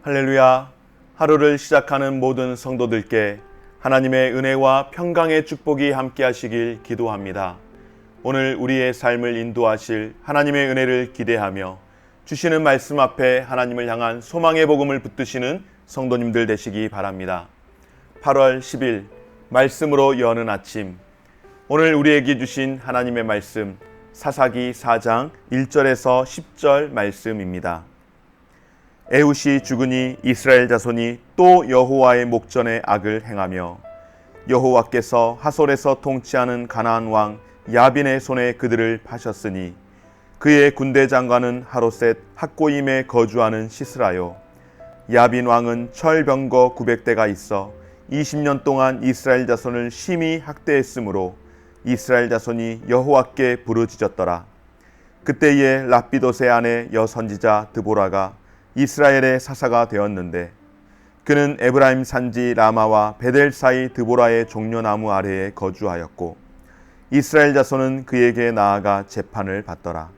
할렐루야. 하루를 시작하는 모든 성도들께 하나님의 은혜와 평강의 축복이 함께 하시길 기도합니다. 오늘 우리의 삶을 인도하실 하나님의 은혜를 기대하며 주시는 말씀 앞에 하나님을 향한 소망의 복음을 붙드시는 성도님들 되시기 바랍니다. 8월 10일 말씀으로 여는 아침, 오늘 우리에게 주신 하나님의 말씀 사사기 4장 1절에서 10절 말씀입니다. 에훗이 죽으니 이스라엘 자손이 또 여호와의 목전에 악을 행하며 여호와께서 하솔에서 통치하는 가나안 왕 야빈의 손에 그들을 파셨으니 그의 군대 장관은 하로셋 학고임에 거주하는 시스라요. 야빈 왕은 철병거 900대가 있어 20년 동안 이스라엘 자손을 심히 학대했으므로 이스라엘 자손이 여호와께 부르짖었더라. 그때에 랍비돗의 아내 여선지자 드보라가 이스라엘의 사사가 되었는데 그는 에브라임 산지 라마와 베델 사이 드보라의 종려나무 아래에 거주하였고 이스라엘 자손은 그에게 나아가 재판을 받더라.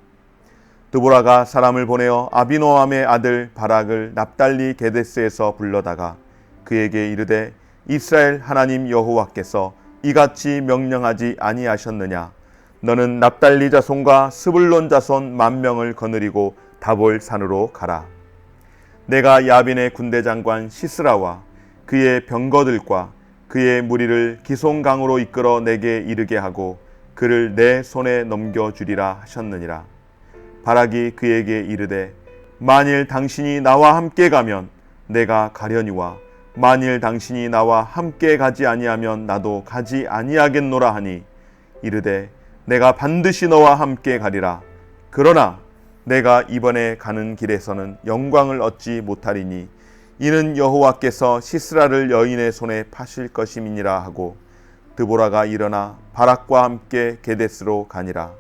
드보라가 사람을 보내어 아비노함의 아들 바락을 납달리 게데스에서 불러다가 그에게 이르되 이스라엘 하나님 여호와께서 이같이 명령하지 아니하셨느냐? 너는 납달리 자손과 스불론 자손 10,000명을 거느리고 다볼 산으로 가라. 내가 야빈의 군대 장관 시스라와 그의 병거들과 그의 무리를 기송강으로 이끌어 내게 이르게 하고 그를 내 손에 넘겨주리라 하셨느니라. 바락이 그에게 이르되 만일 당신이 나와 함께 가면 내가 가려니와 만일 당신이 나와 함께 가지 아니하면 나도 가지 아니하겠노라 하니 이르되 내가 반드시 너와 함께 가리라. 그러나 내가 이번에 가는 길에서는 영광을 얻지 못하리니 이는 여호와께서 시스라를 여인의 손에 파실 것임이니라 하고 드보라가 일어나 바락과 함께 게데스로 가니라.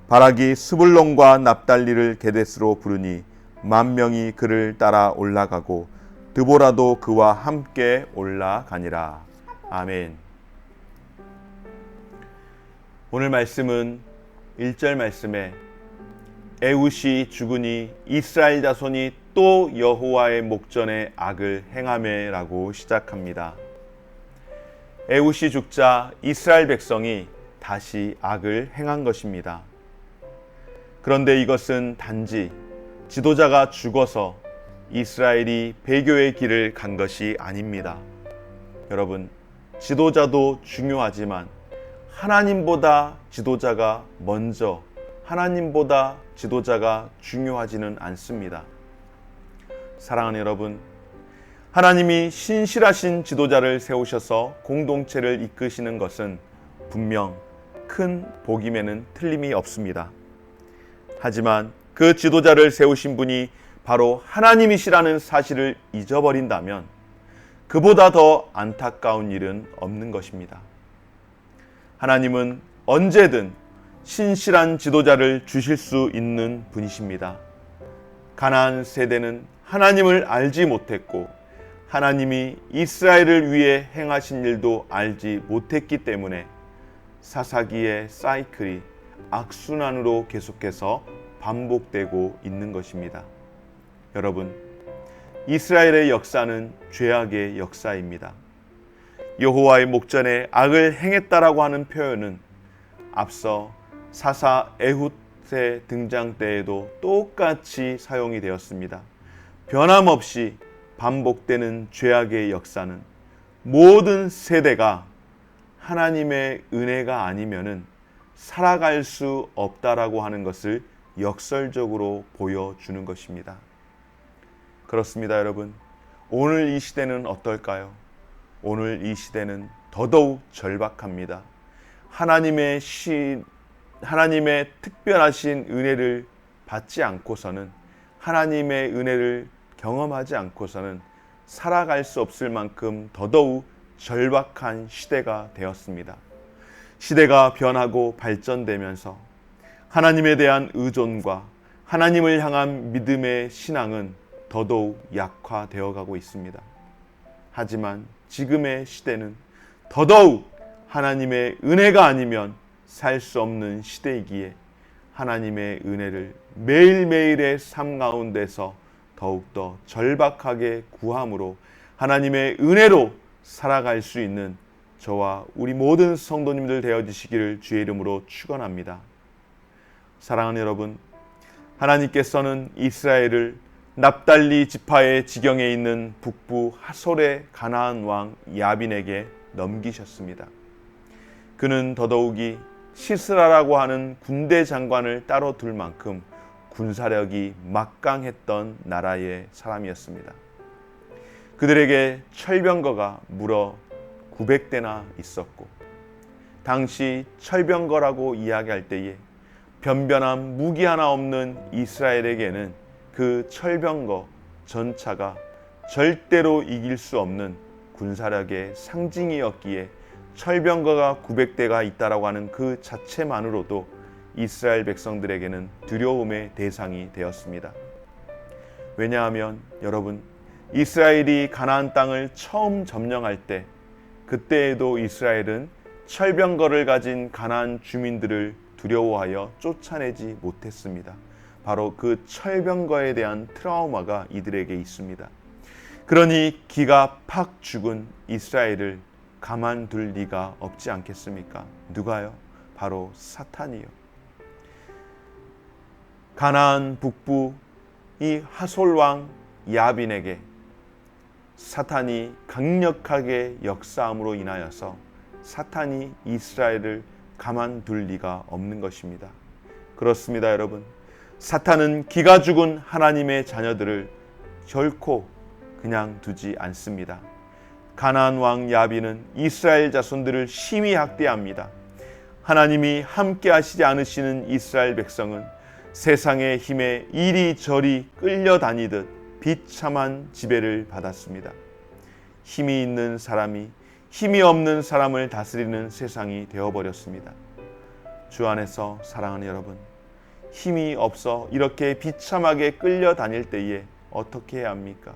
바락이 스불론과 납달리를 게데스로 부르니 10,000명이 그를 따라 올라가고 드보라도 그와 함께 올라가니라. 아멘. 오늘 말씀은 1절 말씀에 에훗이 죽으니 이스라엘 자손이 또 여호와의 목전에 악을 행하매라고 시작합니다. 에훗이 죽자 이스라엘 백성이 다시 악을 행한 것입니다. 그런데 이것은 단지 지도자가 죽어서 이스라엘이 배교의 길을 간 것이 아닙니다. 여러분, 지도자도 중요하지만 하나님보다 지도자가 먼저, 하나님보다 지도자가 중요하지는 않습니다. 사랑하는 여러분, 하나님이 신실하신 지도자를 세우셔서 공동체를 이끄시는 것은 분명 큰 복임에는 틀림이 없습니다. 하지만 그 지도자를 세우신 분이 바로 하나님이시라는 사실을 잊어버린다면 그보다 더 안타까운 일은 없는 것입니다. 하나님은 언제든 신실한 지도자를 주실 수 있는 분이십니다. 가나안 세대는 하나님을 알지 못했고 하나님이 이스라엘을 위해 행하신 일도 알지 못했기 때문에 사사기의 사이클이 악순환으로 계속해서 반복되고 있는 것입니다. 여러분, 이스라엘의 역사는 죄악의 역사입니다. 여호와의 목전에 악을 행했다라고 하는 표현은 앞서 사사 에훗의 등장 때에도 똑같이 사용이 되었습니다. 변함없이 반복되는 죄악의 역사는 모든 세대가 하나님의 은혜가 아니면은 살아갈 수 없다라고 하는 것을 역설적으로 보여주는 것입니다. 그렇습니다, 여러분. 오늘 이 시대는 어떨까요? 오늘 이 시대는 더더욱 절박합니다. 하나님의 특별하신 은혜를 받지 않고서는, 하나님의 은혜를 경험하지 않고서는 살아갈 수 없을 만큼 더더욱 절박한 시대가 되었습니다. 시대가 변하고 발전되면서 하나님에 대한 의존과 하나님을 향한 믿음의 신앙은 더더욱 약화되어 가고 있습니다. 하지만 지금의 시대는 더더욱 하나님의 은혜가 아니면 살 수 없는 시대이기에 하나님의 은혜를 매일매일의 삶 가운데서 더욱더 절박하게 구함으로 하나님의 은혜로 살아갈 수 있는 저와 우리 모든 성도님들 되어주시기를 주의 이름으로 축원합니다. 사랑하는 여러분, 하나님께서는 이스라엘을 납달리 지파의 지경에 있는 북부 하솔의 가나안 왕 야빈에게 넘기셨습니다. 그는 더더욱이 시스라라고 하는 군대 장관을 따로 둘 만큼 군사력이 막강했던 나라의 사람이었습니다. 그들에게 철병거가 무려 900대나 있었고, 당시 철병거라고 이야기할 때에 변변한 무기 하나 없는 이스라엘에게는 그 철병거 전차가 절대로 이길 수 없는 군사력의 상징이었기에 철병거가 900대가 있다라고 하는 그 자체만으로도 이스라엘 백성들에게는 두려움의 대상이 되었습니다. 왜냐하면 여러분, 이스라엘이 가나안 땅을 처음 점령할 때, 그때에도 이스라엘은 철병거를 가진 가나안 주민들을 두려워하여 쫓아내지 못했습니다. 바로 그 철병거에 대한 트라우마가 이들에게 있습니다. 그러니 기가 팍 죽은 이스라엘을 가만둘 리가 없지 않겠습니까? 누가요? 바로 사탄이요. 가나안 북부 이 하솔왕 야빈에게 사탄이 강력하게 역사함으로 인하여서 사탄이 이스라엘을 가만둘 리가 없는 것입니다. 그렇습니다, 여러분. 사탄은 기가 죽은 하나님의 자녀들을 결코 그냥 두지 않습니다. 가나안 왕 야빈은 이스라엘 자손들을 심히 학대합니다. 하나님이 함께 하시지 않으시는 이스라엘 백성은 세상의 힘에 이리저리 끌려다니듯 비참한 지배를 받았습니다. 힘이 있는 사람이 힘이 없는 사람을 다스리는 세상이 되어버렸습니다. 주 안에서 사랑하는 여러분, 힘이 없어 이렇게 비참하게 끌려다닐 때에 어떻게 해야 합니까?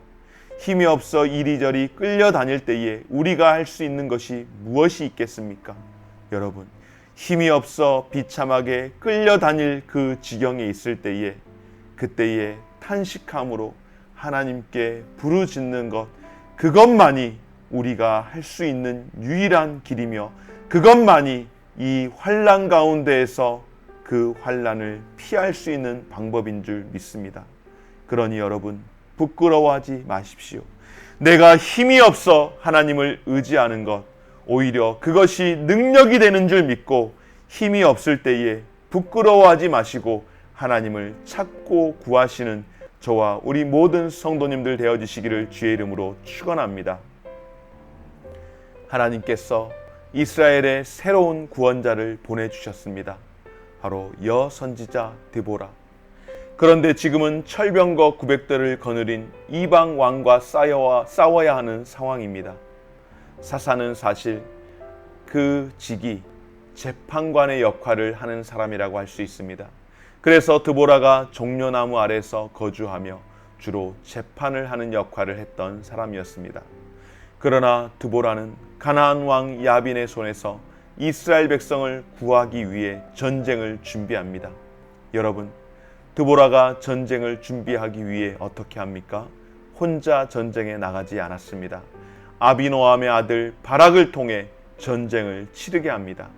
힘이 없어 이리저리 끌려다닐 때에 우리가 할 수 있는 것이 무엇이 있겠습니까? 여러분, 힘이 없어 비참하게 끌려다닐 그 지경에 있을 때에, 그때에 탄식함으로 하나님께 부르짖는 것, 그것만이 우리가 할 수 있는 유일한 길이며, 그것만이 이 환난 가운데에서 그 환난을 피할 수 있는 방법인 줄 믿습니다. 그러니 여러분, 부끄러워하지 마십시오. 내가 힘이 없어 하나님을 의지하는 것, 오히려 그것이 능력이 되는 줄 믿고 힘이 없을 때에 부끄러워하지 마시고 하나님을 찾고 구하시는 저와 우리 모든 성도님들 되어주시기를 주의 이름으로 축원합니다. 하나님께서 이스라엘의 새로운 구원자를 보내주셨습니다. 바로 여선지자 드보라. 그런데 지금은 철병거 900대를 거느린 이방 왕과 싸워야 하는 상황입니다. 사사는 사실 그 직이 재판관의 역할을 하는 사람이라고 할 수 있습니다. 그래서 드보라가 종려나무 아래서 거주하며 주로 재판을 하는 역할을 했던 사람이었습니다. 그러나 드보라는 가나안 왕 야빈의 손에서 이스라엘 백성을 구하기 위해 전쟁을 준비합니다. 여러분, 드보라가 전쟁을 준비하기 위해 어떻게 합니까? 혼자 전쟁에 나가지 않았습니다. 아비노함의 아들 바락을 통해 전쟁을 치르게 합니다.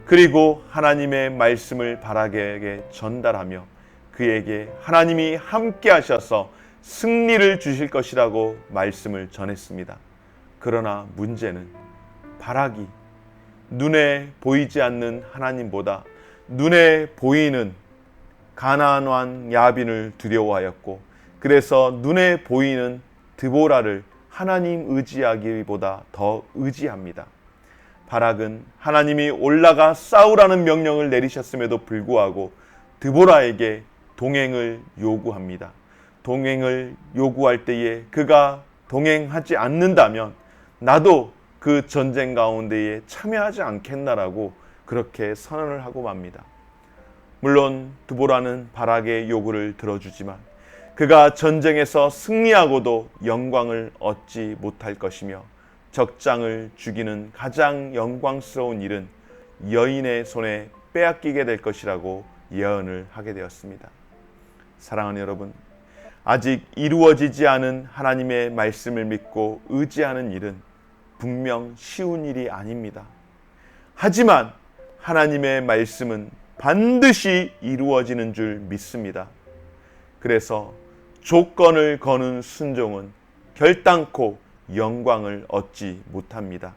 그리고 하나님의 말씀을 바락에게 전달하며 그에게 하나님이 함께 하셔서 승리를 주실 것이라고 말씀을 전했습니다. 그러나 문제는 바락이 눈에 보이지 않는 하나님보다 눈에 보이는 가나안 왕 야빈을 두려워하였고, 그래서 눈에 보이는 드보라를 하나님 의지하기보다 더 의지합니다. 바락은 하나님이 올라가 싸우라는 명령을 내리셨음에도 불구하고 드보라에게 동행을 요구합니다. 동행을 요구할 때에 그가 동행하지 않는다면 나도 그 전쟁 가운데에 참여하지 않겠나라고 그렇게 선언을 하고 맙니다. 물론 드보라는 바락의 요구를 들어주지만 그가 전쟁에서 승리하고도 영광을 얻지 못할 것이며 적장을 죽이는 가장 영광스러운 일은 여인의 손에 빼앗기게 될 것이라고 예언을 하게 되었습니다. 사랑하는 여러분, 아직 이루어지지 않은 하나님의 말씀을 믿고 의지하는 일은 분명 쉬운 일이 아닙니다. 하지만 하나님의 말씀은 반드시 이루어지는 줄 믿습니다. 그래서 조건을 거는 순종은 결단코 영광을 얻지 못합니다.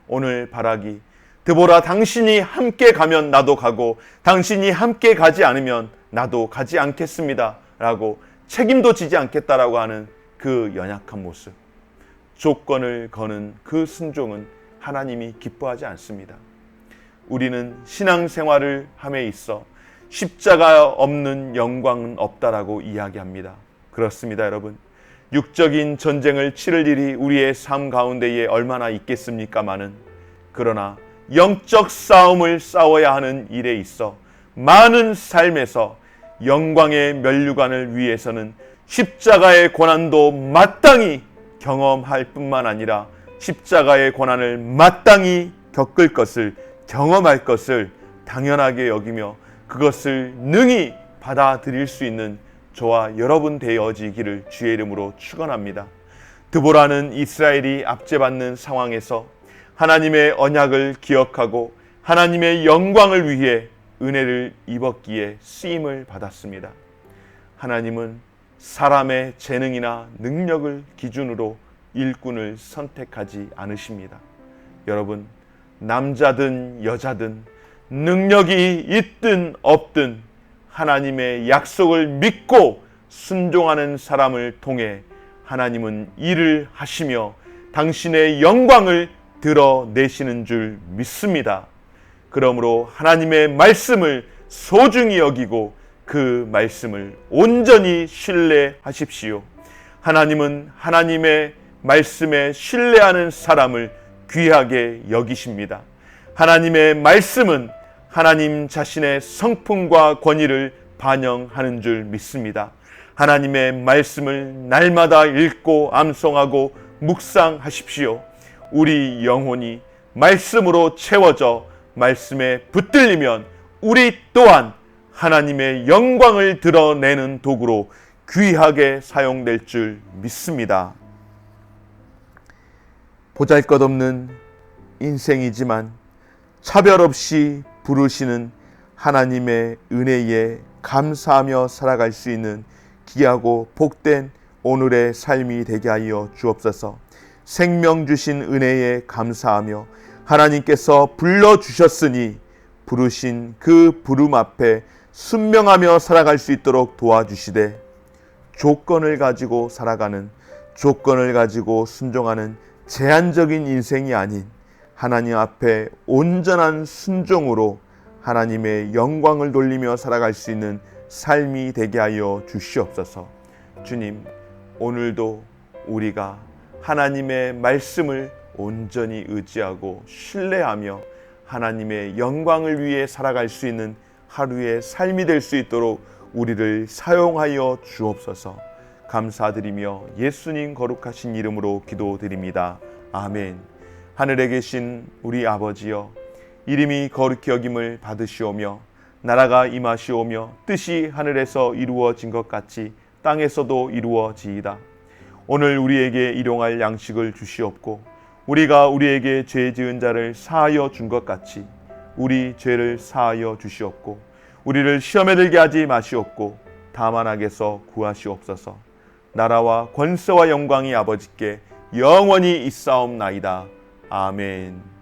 오늘 바라기, 드보라, 당신이 함께 가면 나도 가고 당신이 함께 가지 않으면 나도 가지 않겠습니다 라고 책임도 지지 않겠다라고 하는 그 연약한 모습, 조건을 거는 그 순종은 하나님이 기뻐하지 않습니다. 우리는 신앙생활을 함에 있어 십자가 없는 영광은 없다라고 이야기합니다. 그렇습니다, 여러분. 육적인 전쟁을 치를 일이 우리의 삶 가운데에 얼마나 있겠습니까마는, 그러나 영적 싸움을 싸워야 하는 일에 있어 많은 삶에서 영광의 면류관을 위해서는 십자가의 고난도 마땅히 경험할 뿐만 아니라 십자가의 고난을 마땅히 겪을 것을, 경험할 것을 당연하게 여기며 그것을 능히 받아들일 수 있는 저와 여러분 되어지기를 주의 이름으로 축원합니다. 드보라는 이스라엘이 압제받는 상황에서 하나님의 언약을 기억하고 하나님의 영광을 위해 은혜를 입었기에 쓰임을 받았습니다. 하나님은 사람의 재능이나 능력을 기준으로 일꾼을 선택하지 않으십니다. 여러분, 남자든 여자든 능력이 있든 없든 하나님의 약속을 믿고 순종하는 사람을 통해 하나님은 일을 하시며 당신의 영광을 드러내시는 줄 믿습니다. 그러므로 하나님의 말씀을 소중히 여기고 그 말씀을 온전히 신뢰하십시오. 하나님은 하나님의 말씀에 신뢰하는 사람을 귀하게 여기십니다. 하나님의 말씀은 하나님 자신의 성품과 권위를 반영하는 줄 믿습니다. 하나님의 말씀을 날마다 읽고 암송하고 묵상하십시오. 우리 영혼이 말씀으로 채워져 말씀에 붙들리면 우리 또한 하나님의 영광을 드러내는 도구로 귀하게 사용될 줄 믿습니다. 보잘것없는 인생이지만 차별 없이 부르시는 하나님의 은혜에 감사하며 살아갈 수 있는 귀하고 복된 오늘의 삶이 되게 하여 주옵소서. 생명 주신 은혜에 감사하며 하나님께서 불러주셨으니 부르신 그 부름 앞에 순명하며 살아갈 수 있도록 도와주시되, 조건을 가지고 살아가는, 조건을 가지고 순종하는 제한적인 인생이 아닌 하나님 앞에 온전한 순종으로 하나님의 영광을 돌리며 살아갈 수 있는 삶이 되게 하여 주시옵소서. 주님, 오늘도 우리가 하나님의 말씀을 온전히 의지하고 신뢰하며 하나님의 영광을 위해 살아갈 수 있는 하루의 삶이 될 수 있도록 우리를 사용하여 주옵소서. 감사드리며 예수님 거룩하신 이름으로 기도드립니다. 아멘. 하늘에 계신 우리 아버지여, 이름이 거룩히 여김을 받으시오며 나라가 임하시오며 뜻이 하늘에서 이루어진 것 같이 땅에서도 이루어지이다. 오늘 우리에게 일용할 양식을 주시옵고 우리가 우리에게 죄 지은 자를 사하여 준 것 같이 우리 죄를 사하여 주시옵고 우리를 시험에 들게 하지 마시옵고 다만 악에서 구하시옵소서. 나라와 권세와 영광이 아버지께 영원히 있사옵나이다. 아멘.